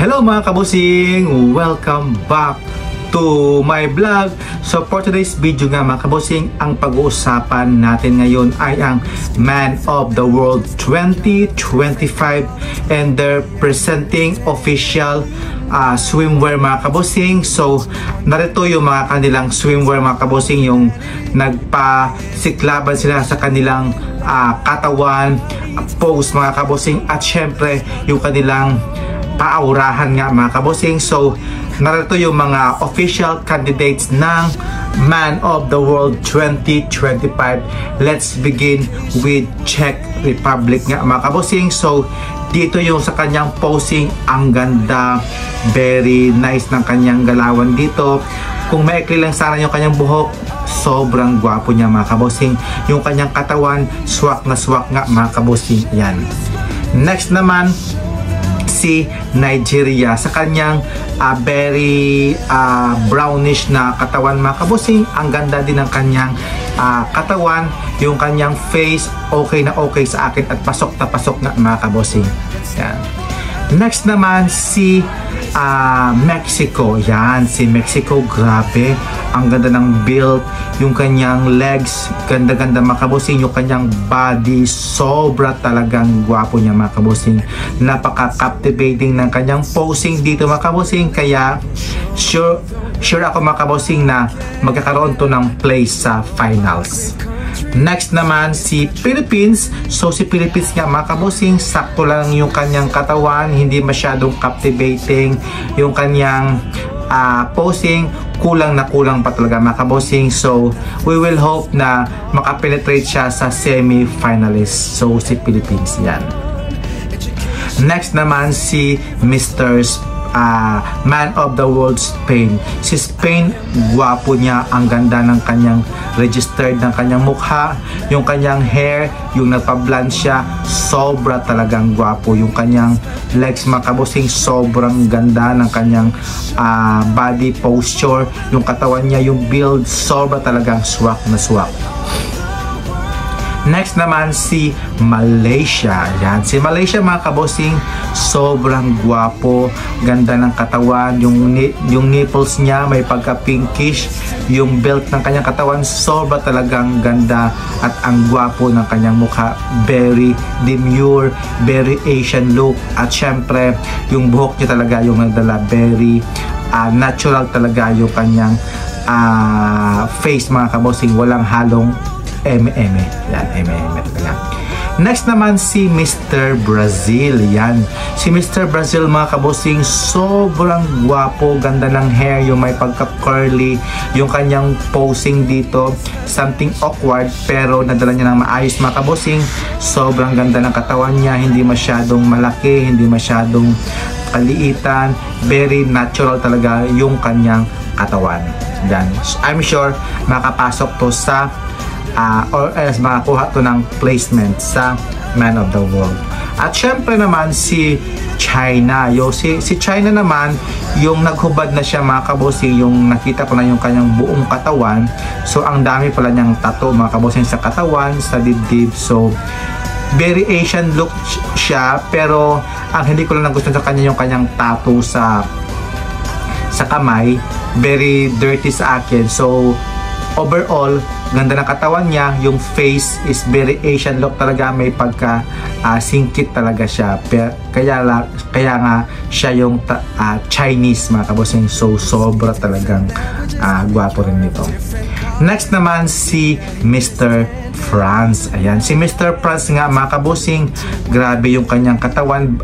Hello mga kabusing! Welcome back to my vlog. So for today's video nga mga kabusing, ang pag-uusapan natin ngayon ay ang Man of the World 2025 and they're presenting official swimwear mga kabusing. So narito yung mga kanilang swimwear mga kabusing, yung nagpasiklaban sila sa kanilang katawan, pose mga kabusing, at syempre yung kanilang paaurahan nga mga kabusing. So narito yung mga official candidates ng Man of the World 2025. Let's begin with Czech Republic nga mga kabusing. So dito yung sa kanyang posing, ang ganda, very nice ng kanyang galawan dito. Kung maikli lang sana yung kanyang buhok, sobrang gwapo niya mga kabusing. Yung kanyang katawan, swak na swak nga mga kabusing. Yan. Next naman si Nigeria sa kanyang very brownish na katawan mga kabusing. Ang ganda din ng kanyang katawan, yung kanyang face okay na okay sa akin at pasok na pasok na mga kabusing. Yan. Next naman si Mexico. Yan, si Mexico, grabe ang ganda ng build, yung kanyang legs ganda-ganda mga kabusing, yung kanyang body sobra talagang gwapo niya mga kabusing. Napaka-captivating ng kanyang posing dito mga kabusing, kaya sure ako mga kabusing na magkakaroon to ng place sa finals. Next naman si Philippines. So si Philippines nga mga kabusing, sakto lang yung kanyang katawan, hindi masyadong captivating yung kanyang posing, kulang na kulang pa talaga mga kabusing. So we will hope na makapenetrate siya sa semi-finalist. So si Philippines yan. Next naman si Mr. Man of the World Spain. Si Spain, gwapo niya, ang ganda ng kanyang registered ng kanyang mukha, yung kanyang hair, yung nagpa-blonde siya, sobra talagang gwapo. Yung kanyang legs mga kabusing, sobrang ganda ng kanyang body posture, yung katawan niya, yung build, sobra talagang swak na swak. Next naman si Malaysia. Yan, si Malaysia mga kabosing, sobrang gwapo, ganda ng katawan, yung nipples niya may pagka pinkish, yung build ng kanyang katawan sobra talagang ganda, at ang gwapo ng kanyang mukha, very demure, very Asian look, at syempre yung buhok niya talaga yung nagdala, very natural talaga yung kanyang face mga kabosing, walang halong eme-eme. Yan, eme-eme talaga. Next naman si Mr. Brazil. Yan. Si Mr. Brazil mga kabosing, sobrang gwapo, ganda ng hair, yung may pagka-curly, yung kanyang posing dito, something awkward pero nadala niya ng maayos mga kabosing. Sobrang ganda ng katawan niya, hindi masyadong malaki, hindi masyadong kaliitan, very natural talaga yung kanyang katawan. Yan. I'm sure makapasok to sa or else makakuha to ng placement sa Man of the World. At syempre naman si China. Si China naman, yung naghubad na siya mga kabosing, yung nakita ko na yung kanyang buong katawan. So ang dami pala niyang tattoo mga kabosing sa katawan, sa dibdib. So very Asian look siya, pero ang hindi ko lang nagustuhan sa kanya yung kanyang tattoo sa kamay, very dirty sa akin. So overall, ganda ng katawan niya, yung face is very Asian look talaga, may pagka singkit talaga siya, kaya nga siya yung Chinese mga kabosing. So sobra talagang gwapo rin nito. Next naman si Mr. France. Ayan, si Mr. France nga mga kabosing, grabe yung kanyang katawan,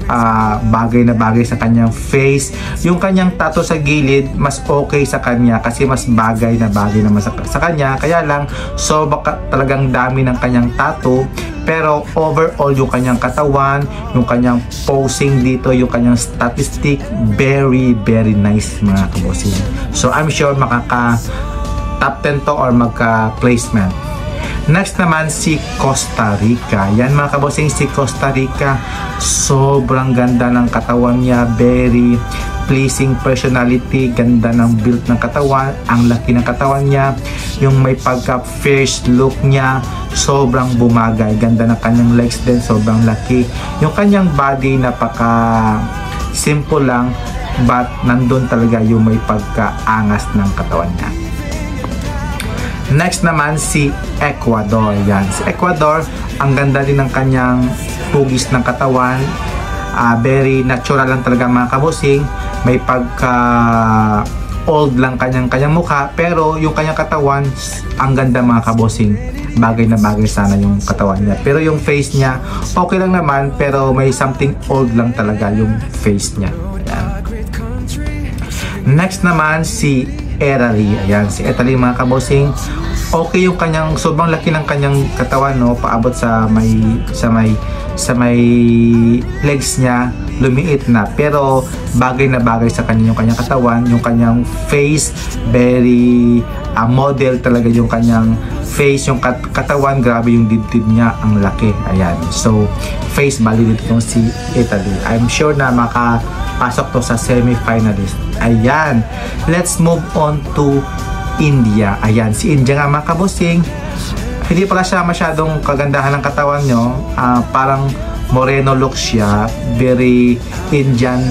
bagay na bagay sa kanyang face. Yung kanyang tattoo sa gilid, mas okay sa kanya kasi mas bagay na bagay naman sa kanya. Kaya lang, so baka talagang dami ng kanyang tattoo, pero overall yung kanyang katawan, yung kanyang posing dito, yung kanyang statistic, very very nice mga kabosing. So I'm sure makaka top 10 to or magka placement. Next naman si Costa Rica. Yan mga kabosing, si Costa Rica, sobrang ganda ng katawan niya, very pleasing personality, ganda ng build ng katawan, ang laki ng katawan niya, yung may pagka-fierce look niya, sobrang bumagay, ganda ng kanyang legs din, sobrang laki, yung kanyang body napaka simple lang, but nandun talaga yung may pagkaangas ng katawan niya. Next naman si Ecuador. Yan, si Ecuador, ang ganda din ng kanyang hugis ng katawan. Very natural lang talaga mga kabosing. May pagka old lang kanyang mukha, pero yung kanyang katawan ang ganda mga kabosing. Bagay na bagay sana yung katawan niya, pero yung face niya okay lang naman, pero may something old lang talaga yung face niya. Yan. Next naman si Italy. Ayan, si Italy mga kabosing. Okay yung kanyang, sobrang laki ng kanyang katawan, no, paabot sa may legs niya, lumiit na, pero bagay na bagay sa kanya yung kanyang katawan, yung kanyang face, very model talaga yung kanyang face, yung katawan, grabe yung dibdib niya, ang laki. Ayan, so face valid dito si Italy. I'm sure na makapasok to sa semi-finalist. Ayan, let's move on to India. Ayan, si India nga mga kabosing, hindi pala siya masyadong kagandahan ng katawan nyo. Parang moreno look siya, very Indian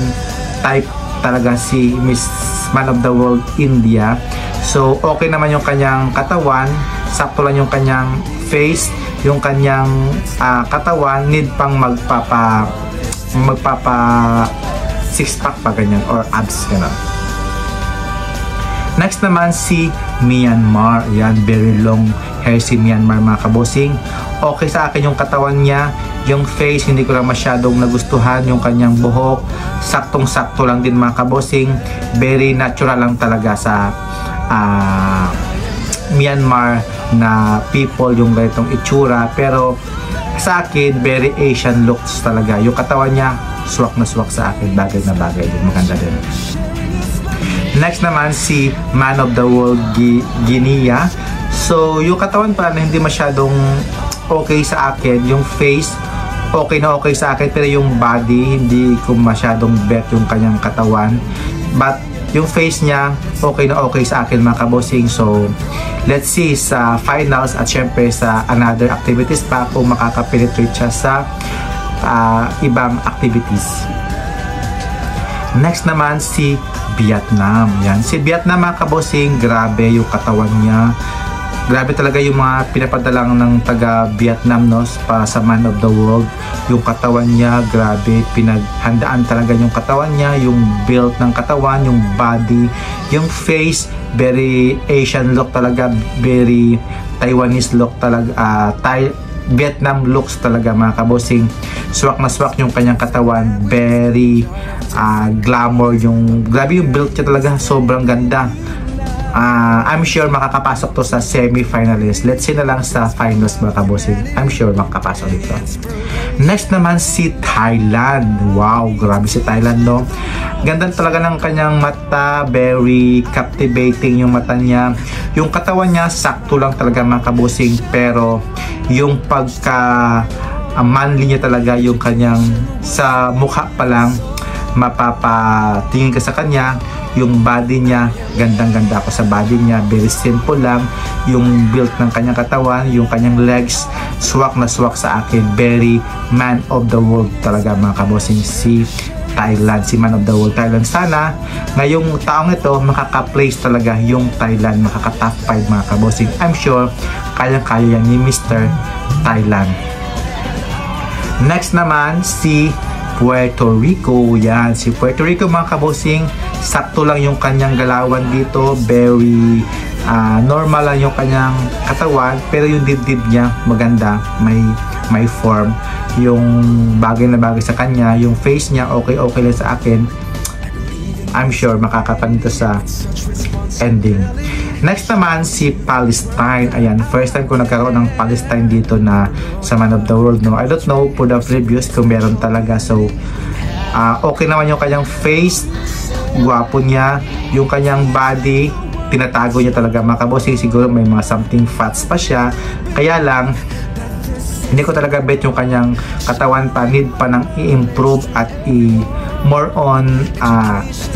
type talaga si Miss Man of the World India. So okay naman yung kanyang katawan, sakto lang yung kanyang face, yung kanyang katawan need pang magpapa six pack pa ganyan, or abs ganun. Next naman si Myanmar. Yan, very long hair si Myanmar mga kabosing. Okay sa akin yung katawan niya, yung face hindi ko lang masyadong nagustuhan, yung kanyang buhok saktong-sakto lang din mga kabosing. Very natural lang talaga sa Myanmar na people yung ganitong itsura, pero sa akin very Asian looks talaga yung katawan niya. Swak na swak sa akin, bagay na bagay din, maganda din. Next naman si Man of the World Guinea. So yung katawan pala na hindi masyadong okay sa akin, yung face okay na okay sa akin, pero yung body hindi ko masyadong bet yung kanyang katawan, but yung face niya okay na okay sa akin mga kabosing. So let's see sa finals at syempre sa another activities pa kung makakapenetrate siya sa ibang activities. Next naman si Vietnam. Yan, si Vietnam mga kabosing, grabe yung katawan niya. Grabe talaga yung mga pinapadalang ng taga Vietnam, no, para sa Man of the World. Yung katawan niya, grabe, pinaghandaan talaga yung katawan niya, yung build ng katawan, yung body, yung face, very Asian look talaga, very Taiwanese look talaga, Vietnam looks talaga mga kabosing. Swak na swak yung kanyang katawan, very glamour, yung grabe yung build niya talaga, sobrang ganda. I'm sure makakapasok to sa semi-finalist. Let's see na lang sa finals mga kabosing. I'm sure makakapasok dito. Next naman si Thailand. Wow, grabe si Thailand, no? Ganda talaga ng kanyang mata, very captivating yung mata niya. Yung katawan niya sakto lang talaga mga kabosing, pero yung pagka manly niya talaga, yung kanyang sa mukha pa lang mapapatingin ka sa kanya. Yung body niya, gandang-ganda ako sa body niya, very simple lang yung build ng kanyang katawan, yung kanyang legs, swak na swak sa akin, very Man of the World talaga mga kabosing si Thailand, si Man of the World Thailand. Sana ngayong taong ito makaka-place talaga yung Thailand, makaka-top 5 mga kabosing. I'm sure kayang-kaya yan ni Mr. Thailand. Next naman si Puerto Rico. Yan, si Puerto Rico mga kabosing, sakto lang yung kanyang galawan dito, very normal lang yung kanyang katawan, pero yung dibdib niya maganda, may form, yung bagay na bagay sa kanya, yung face niya okay lang sa akin. I'm sure makakatanito sa ending. Next naman si Palestine. Ayan, first time ko nagkaroon ng Palestine dito na sa Man of the World, no. I don't know for the previews kung meron talaga. So okay naman yung kanyang face, gwapo niya, yung kanyang body tinatago niya talaga mga kabosing. Siguro may mga something fats pa siya, kaya lang hindi ko talaga bet yung kanyang katawan pa, need pa nang i-improve at more on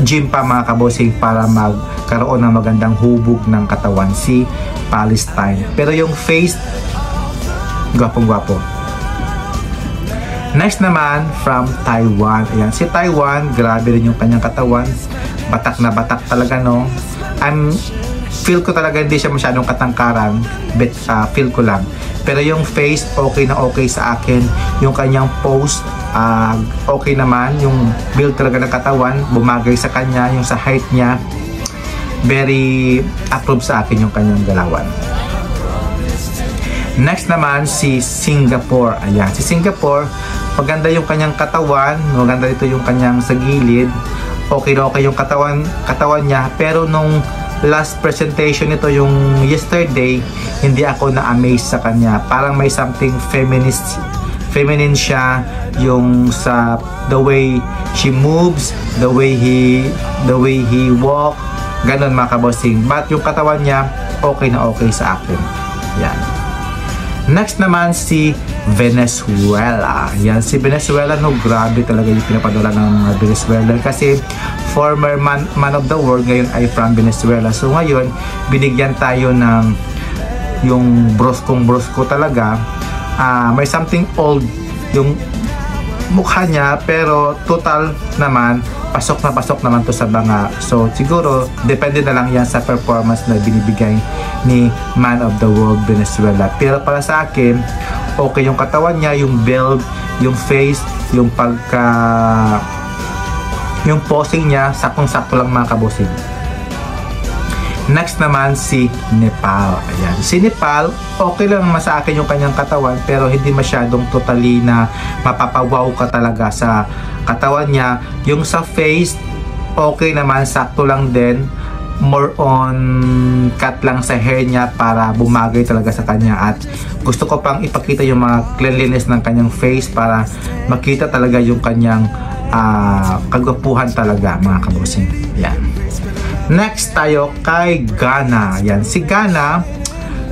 gym pa mga kabosing para magkaroon ng magandang hubog ng katawan si Palestine. Pero yung face, gwapong-gwapo. Next naman, from Taiwan. Ayan, si Taiwan, grabe rin yung kanyang katawan. Batak na batak talaga, no? Feel ko talaga hindi siya masyadong katangkaran, but feel ko lang. Pero yung face, okay na okay sa akin. Yung kanyang pose, okay naman. Yung build talaga ng katawan, bumagay sa kanya. Yung sa height niya, very approve sa akin yung kanyang galawan. Next naman, si Singapore. Ayan, si Singapore, maganda yung kanyang katawan. Maganda dito yung kanyang sa gilid. Okay na okay yung katawan niya. Pero nung last presentation nito, yung yesterday, hindi ako na-amaze sa kanya. Parang may something feminine siya, yung sa the way she moves, the way he walk, ganun mga kabossing. But yung katawan niya, okay na okay sa akin. Yan. Next naman, si Venezuela. Yan, si Venezuela, no, grabe talaga yung pinapadala ng mga Venezuela kasi former man of the world, ngayon ay from Venezuela. So ngayon, binigyan tayo ng yung brosko talaga. May something old yung mukha niya, pero total naman, pasok naman to sa banga. So siguro, depende na lang yan sa performance na binibigay ni Man of the World Venezuela. Pero para sa akin, okay yung katawan niya, yung build, yung face, yung yung posing niya, saktong-sakto lang mga kabosing. Next naman, si Nepal. Ayan. Si Nepal, okay lang naman sa akin yung kanyang katawan, pero hindi masyadong totally na mapapawaw ka talaga sa katawan niya. Yung sa face, okay naman, sakto lang din. More on cut lang sa hair niya para bumagay talaga sa kanya. At gusto ko pang ipakita yung mga cleanliness ng kanyang face para makita talaga yung kanyang kagwapuhan talaga mga kabosing. Yan. Next tayo kay Ghana. Yan, si Ghana,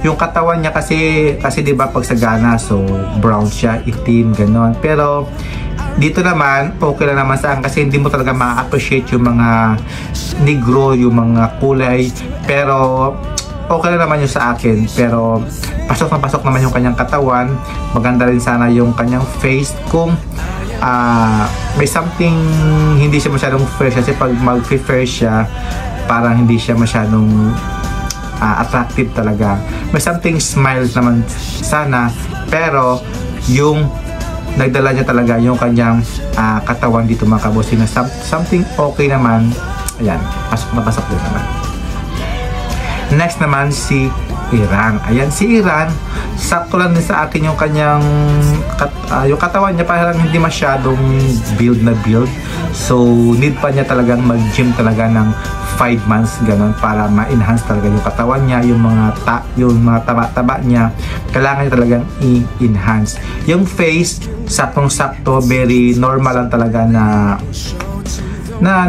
yung katawan niya kasi 'di ba pag sa Ghana, so brown siya, itim, ganon. Pero dito naman, okay lang naman sa akin kasi hindi mo talaga ma-appreciate yung mga negro, yung mga kulay. Pero okay lang naman yung sa akin. Pero pasok naman yung kanyang katawan. Maganda rin sana yung kanyang face. Kung may something hindi siya masyadong fresh kasi pag mag-fair siya, parang hindi siya masyadong attractive talaga. May something smile naman sana, pero yung nagdala niya talaga yung kanyang katawan dito mga kabosing na something okay naman. Ayan, pasok din naman. Next naman, si Iran. Ayan, si Iran, sakto lang din sa akin yung kanyang yung katawan niya, parang hindi masyadong build. So need pa niya talagang mag-gym talaga ng 5 months ganon para ma-enhance talaga yung katawan niya, yung mga taba-taba niya, kailangan niya talagang i-enhance. Yung face, saktong-sakto, very normal lang talaga na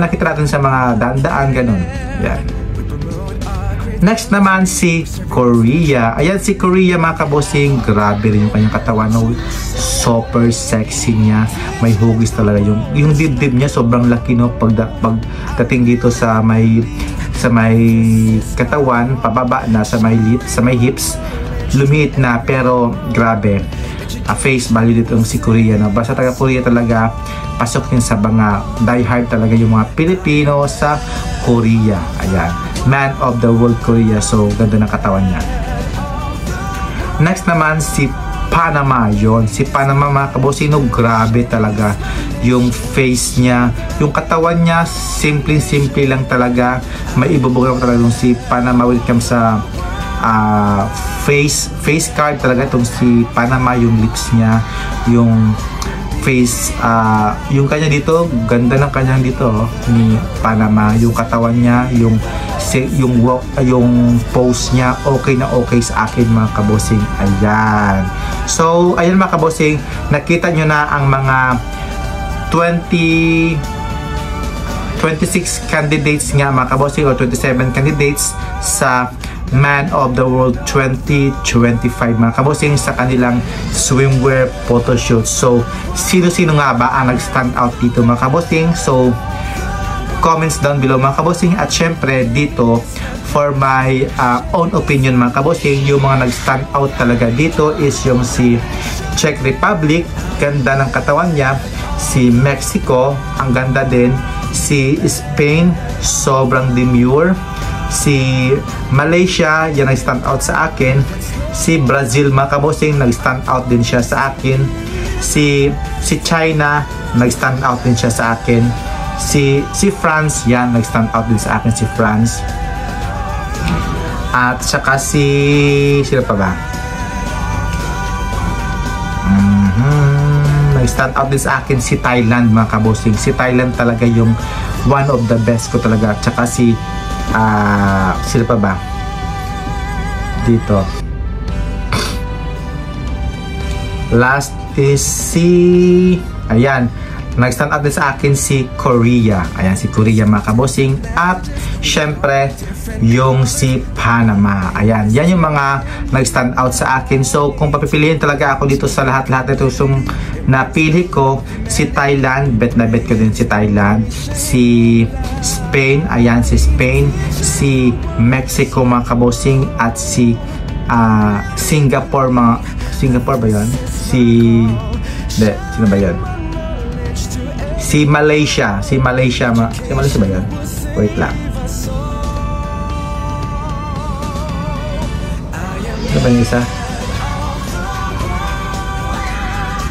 nakita natin sa mga daan-daan ganon. Yan. Next naman, si Korea. Ayan, si Korea mga kabosing, grabe rin yung kanyang katawan, no? Super sexy niya, may hugis talaga yung dibdib niya, sobrang laki, no? Pagdating dito sa may katawan, pababa na sa may hips, lumiit na, pero grabe. Face value dito yung si Korea, no? Basta taga Korea talaga, pasok din sa mga diehard talaga yung mga Pilipino sa Korea. Ayan, Man of the World Korea. So ganda ng katawan niya. Next naman, si Panama. Yon, si Panama mga kabosino, grabe talaga yung face niya, yung katawan niya, simple lang talaga. May ibubog lang talaga yung si Panama. Welcome sa face card talaga itong si Panama. Yung lips niya, yung face, yung kanya dito, ganda ng kanyang dito, ni Panama. Yung katawan niya, yung walk, yung pose niya, okay na okay sa akin mga kabosing. Ayan. So ayan mga kabosing, nakita nyo na ang mga 26 candidates nga mga kabosing, o 27 candidates sa Man of the World 2025 mga kabosing sa kanilang swimwear photoshoot. So sino-sino nga ba ang nag-stand out dito mga kabosing? So comments down below mga kabosing. At syempre dito, for my own opinion mga kabosing, yung mga nag-stand out talaga dito is yung si Czech Republic, ganda ng katawan niya. Si Mexico, ang ganda din. Si Spain, sobrang demure. Si Malaysia, yan nag-stand out sa akin. Si Brazil, mga kabosing, nag-stand out din siya sa akin. Si China, nag-stand out din siya sa akin. Si France, yan, nag-stand out din sa akin si France. At saka sino pa ba? Nag-stand out din sa akin si Thailand, mga kabosing. Si Thailand talaga yung one of the best ko talaga. At saka sino pa ba? Dito. Last is ayan, nag-stand out din sa akin si Korea. Ayan, si Korea, mga kabosing. At syempre yung si Panama. Ayan, yan yung mga nag-stand out sa akin. So kung papipiliin talaga ako dito sa lahat-lahat ito, so napili ko si Thailand, bet na bet ko din si Thailand. Si Spain, ayan, si Spain. Si Mexico, mga kabosing. At si Singapore ba yun? Sino ba yun? Si Malaysia ba yun? Wait lang. Ano ba yung isa?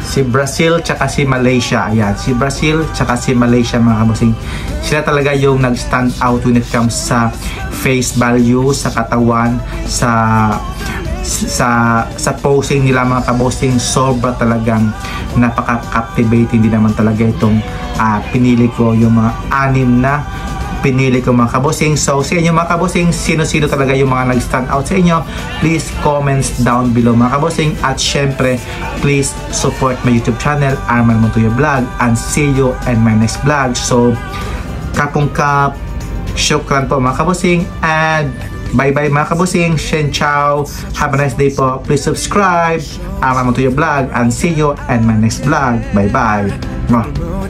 Si Brazil tsaka si Malaysia. Ayan, si Brazil tsaka si Malaysia, mga kabosing. Sila talaga yung nag-stand out when it comes sa face value, sa katawan, sa posing nila, mga kabosing. Sobra talagang napaka-captivating din naman talaga itong pinili ko, yung mga 6 na pinili ko, mga kabosing. So sa inyo, mga kabosing, sino-sino talaga yung mga nag-stand out sa inyo? Please comments down below, mga kabosing. At syempre, please support my YouTube channel, Arman Montoya Vlog, and see you in my next vlog. So kapong kap, syukran po, mga kabosing, and bye-bye, mga kabosing. Shen Chao. Have a nice day po. Please subscribe. Arman Montoya Vlog, and see you in my next vlog. Bye-bye.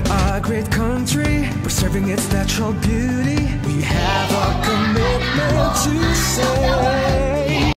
A great country, preserving its natural beauty. We have a commitment to say